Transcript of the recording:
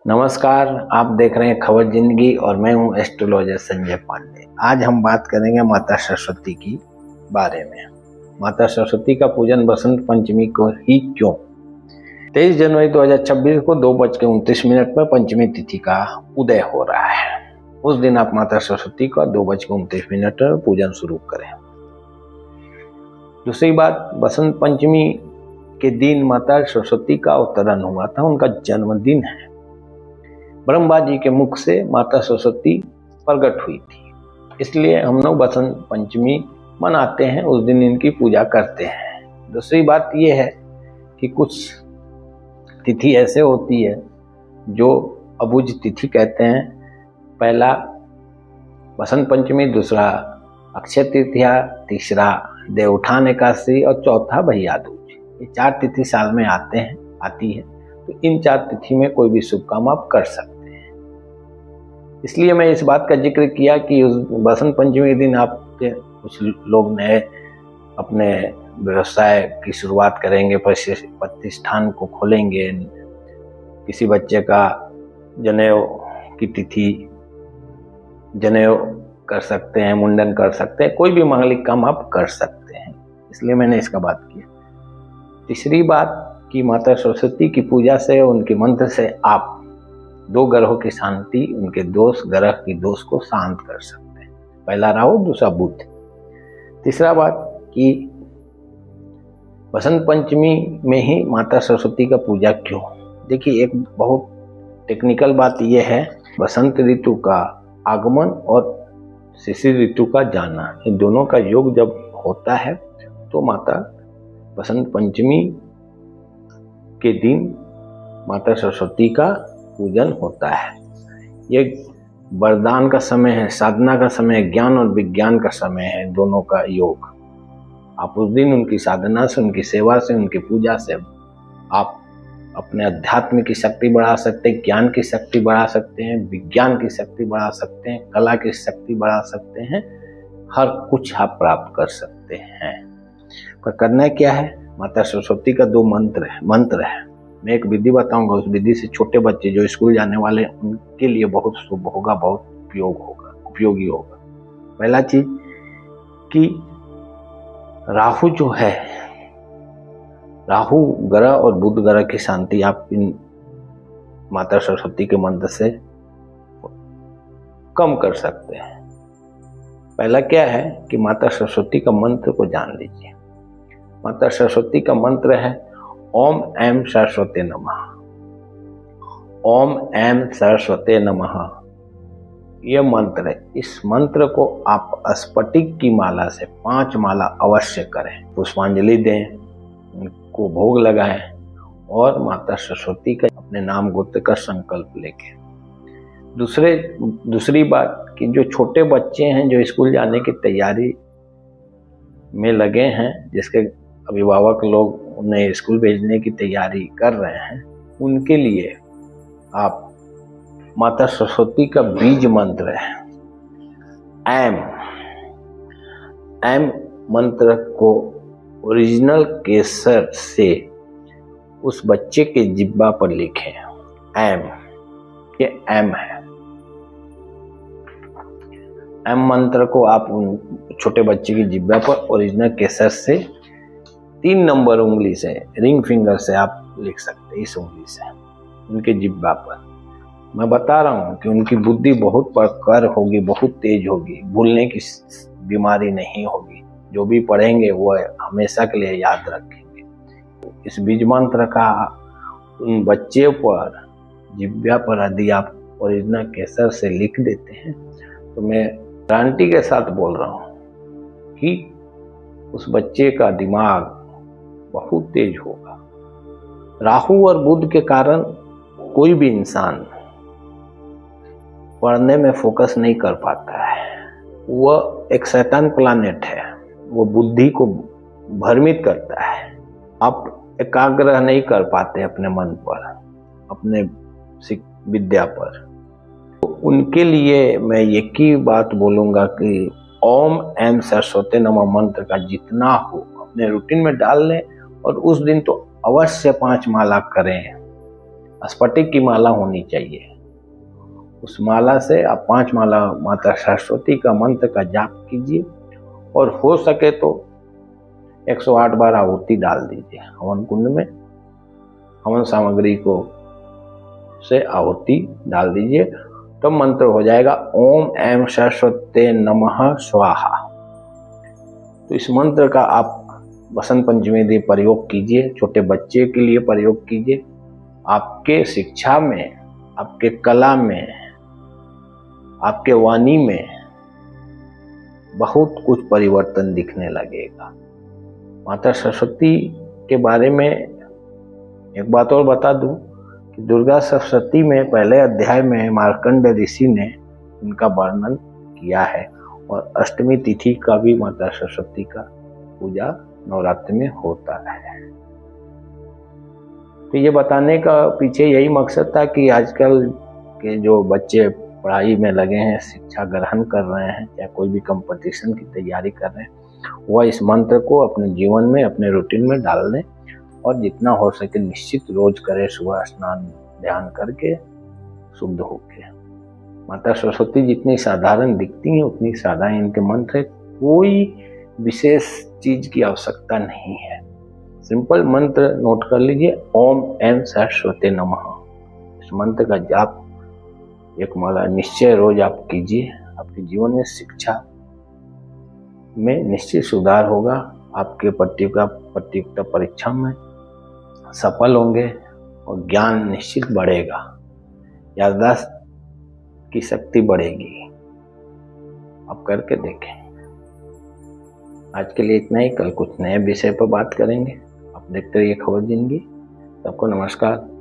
नमस्कार, आप देख रहे हैं खबर जिंदगी और मैं हूं एस्ट्रोलॉजर संजय पांडे। आज हम बात करेंगे माता सरस्वती की बारे में। माता सरस्वती का पूजन बसंत पंचमी को ही क्यों? 23 जनवरी 2026 को 2:29 पर पंचमी तिथि का उदय हो रहा है। उस दिन आप माता सरस्वती का 2:29 पर पूजन शुरू करें। दूसरी बात, बसंत पंचमी के दिन माता सरस्वती का अवतरण हुआ था, उनका जन्मदिन है। ब्रह्मा जी के मुख से माता सरस्वती प्रकट हुई थी, इसलिए हम लोग बसंत पंचमी मनाते हैं, उस दिन इनकी पूजा करते हैं। दूसरी बात यह है कि कुछ तिथि ऐसे होती है जो अबुझ तिथि कहते हैं। पहला बसंत पंचमी, दूसरा अक्षय तृतीया, तीसरा देवउठान एकादशी और चौथा भैया दूज। ये 4 तिथि साल में आती है, तो इन 4 तिथि में कोई भी शुभ काम आप कर सकते हैं। इसलिए मैं इस बात का जिक्र किया कि उस बसंत पंचमी के दिन आपके कुछ लोग नए अपने व्यवसाय की शुरुआत करेंगे, प्रतिष्ठान को खोलेंगे, किसी बच्चे का जनेऊ की तिथि, जनेऊ कर सकते हैं, मुंडन कर सकते हैं, कोई भी मांगलिक काम आप कर सकते हैं, इसलिए मैंने इसका बात किया। तीसरी बात कि माता सरस्वती की पूजा से, उनके मंत्र से आप 2 ग्रहों की शांति, उनके ग्रह की दोष को शांत कर सकते हैं। पहला राहु, दूसरा बुध। तीसरा बात कि बसंत पंचमी में ही माता सरस्वती का पूजा क्यों? देखिए, एक बहुत टेक्निकल बात यह है, बसंत ऋतु का आगमन और शिशिर ऋतु का जाना, इन दोनों का योग जब होता है तो माता बसंत पंचमी के दिन माता सरस्वती का पूजन होता है। ये वरदान का समय है, साधना का समय है, ज्ञान और विज्ञान का समय है, दोनों का योग। आप उस दिन उनकी साधना से, उनकी सेवा से, उनकी पूजा से आप अपने अध्यात्म की शक्ति बढ़ा सकते हैं, ज्ञान की शक्ति बढ़ा सकते हैं, विज्ञान की शक्ति बढ़ा सकते हैं, कला की शक्ति बढ़ा सकते हैं, हर कुछ आप प्राप्त कर सकते हैं। पर करना क्या है? माता सरस्वती का 2 मंत्र है। मैं एक विधि बताऊंगा, उस विधि से छोटे बच्चे जो स्कूल जाने वाले हैं उनके लिए बहुत शुभ होगा, बहुत उपयोगी होगा। पहला चीज कि राहु जो है, राहु ग्रह और बुध ग्रह की शांति आप इन माता सरस्वती के मंत्र से कम कर सकते हैं। पहला क्या है कि माता सरस्वती का मंत्र को जान लीजिए। माता सरस्वती का मंत्र है ओम ऐं सरस्वते नमः। ओम ऐं सरस्वते नमः, यह मंत्र है। इस मंत्र को आप स्फटिक की माला से 5 माला अवश्य करें, पुष्पांजलि दें, उनको भोग लगाएं और माता सरस्वती का अपने नाम गोत्र का संकल्प लेके। दूसरी बात कि जो छोटे बच्चे हैं, जो स्कूल जाने की तैयारी में लगे हैं, जिसके अभिभावक लोग उन्हें स्कूल भेजने की तैयारी कर रहे हैं, उनके लिए आप माता सरस्वती का बीज मंत्र है ऐं मंत्र को ओरिजिनल केसर से उस बच्चे के जिब्बा पर लिखें। ये ऐं है। ऐं मंत्र को आप उन छोटे बच्चे की जिब्बा पर ओरिजिनल केसर से 3 नंबर उंगली से, रिंग फिंगर से आप लिख सकते हैं, इस उंगली से उनके जिब्बा पर। मैं बता रहा हूँ कि उनकी बुद्धि बहुत प्रखर होगी, बहुत तेज होगी, भूलने की बीमारी नहीं होगी, जो भी पढ़ेंगे वो हमेशा के लिए याद रखेंगे। इस बीज मंत्र का उन बच्चे पर जिब्बा पर यदि आप ओरिजिनल केसर से लिख देते हैं तो मैं गारंटी के साथ बोल रहा हूँ कि उस बच्चे का दिमाग बहुत तेज होगा। राहु और बुध के कारण कोई भी इंसान पढ़ने में फोकस नहीं कर पाता है। वह एक शैतान प्लानेट है, वो बुद्धि को भ्रमित करता है। आप एकाग्र नहीं कर पाते अपने मन पर, अपने विद्या पर। तो उनके लिए मैं एक ही बात बोलूंगा कि ओम ऐं सरस्वते नमः मंत्र का जितना हो अपने रूटीन में डाल लें और उस दिन तो अवश्य 5 माला करें। स्फटिक की माला होनी चाहिए। उस माला से आप 5 माला माता सरस्वती का मंत्र का जाप कीजिए और हो सके तो 108 बार आहुति डाल दीजिए हवन कुंड में। हवन सामग्री को से आहुति डाल दीजिए तो मंत्र हो जाएगा ओम ऐं सरस्वते नमः स्वाहा। तो इस मंत्र का आप बसंत पंचमी दिन प्रयोग कीजिए, छोटे बच्चे के लिए प्रयोग कीजिए। आपके शिक्षा में, आपके कला में, आपके वाणी में बहुत कुछ परिवर्तन दिखने लगेगा। माता सरस्वती के बारे में एक बात और बता दूं कि दुर्गा सप्तशती में पहले अध्याय में मार्कंड ऋषि ने इनका वर्णन किया है और अष्टमी तिथि का भी माता सरस्वती का पूजा नवरात्रि में होता है। तो ये बताने का पीछे यही मकसद था कि आजकल के जो बच्चे पढ़ाई में लगे हैं, शिक्षा ग्रहण कर रहे हैं, चाहे कोई भी कंपटीशन की तैयारी कर रहे हैं, वह इस मंत्र को अपने जीवन में, अपने रूटीन में डाल दें और जितना हो सके निश्चित रोज करें। सुबह स्नान ध्यान करके शुद्ध होके। माता सरस्वती जितनी साधारण दिखती हैं उतनी साधारण इनके मंत्र है। कोई विशेष चीज की आवश्यकता नहीं है। सिंपल मंत्र नोट कर लीजिए, ओम ऐं सरस्वते नमः। इस मंत्र का जाप एक माला निश्चय रोज आप कीजिए। आपके जीवन में शिक्षा में निश्चित सुधार होगा। आपके प्रतियोगिता परीक्षा में सफल होंगे और ज्ञान निश्चित बढ़ेगा, याददाश्त की शक्ति बढ़ेगी। आप करके देखें। आज के लिए इतना ही। कल कुछ नए विषय पर बात करेंगे। आप देखते रहिए खबर जिंदगी। सबको नमस्कार।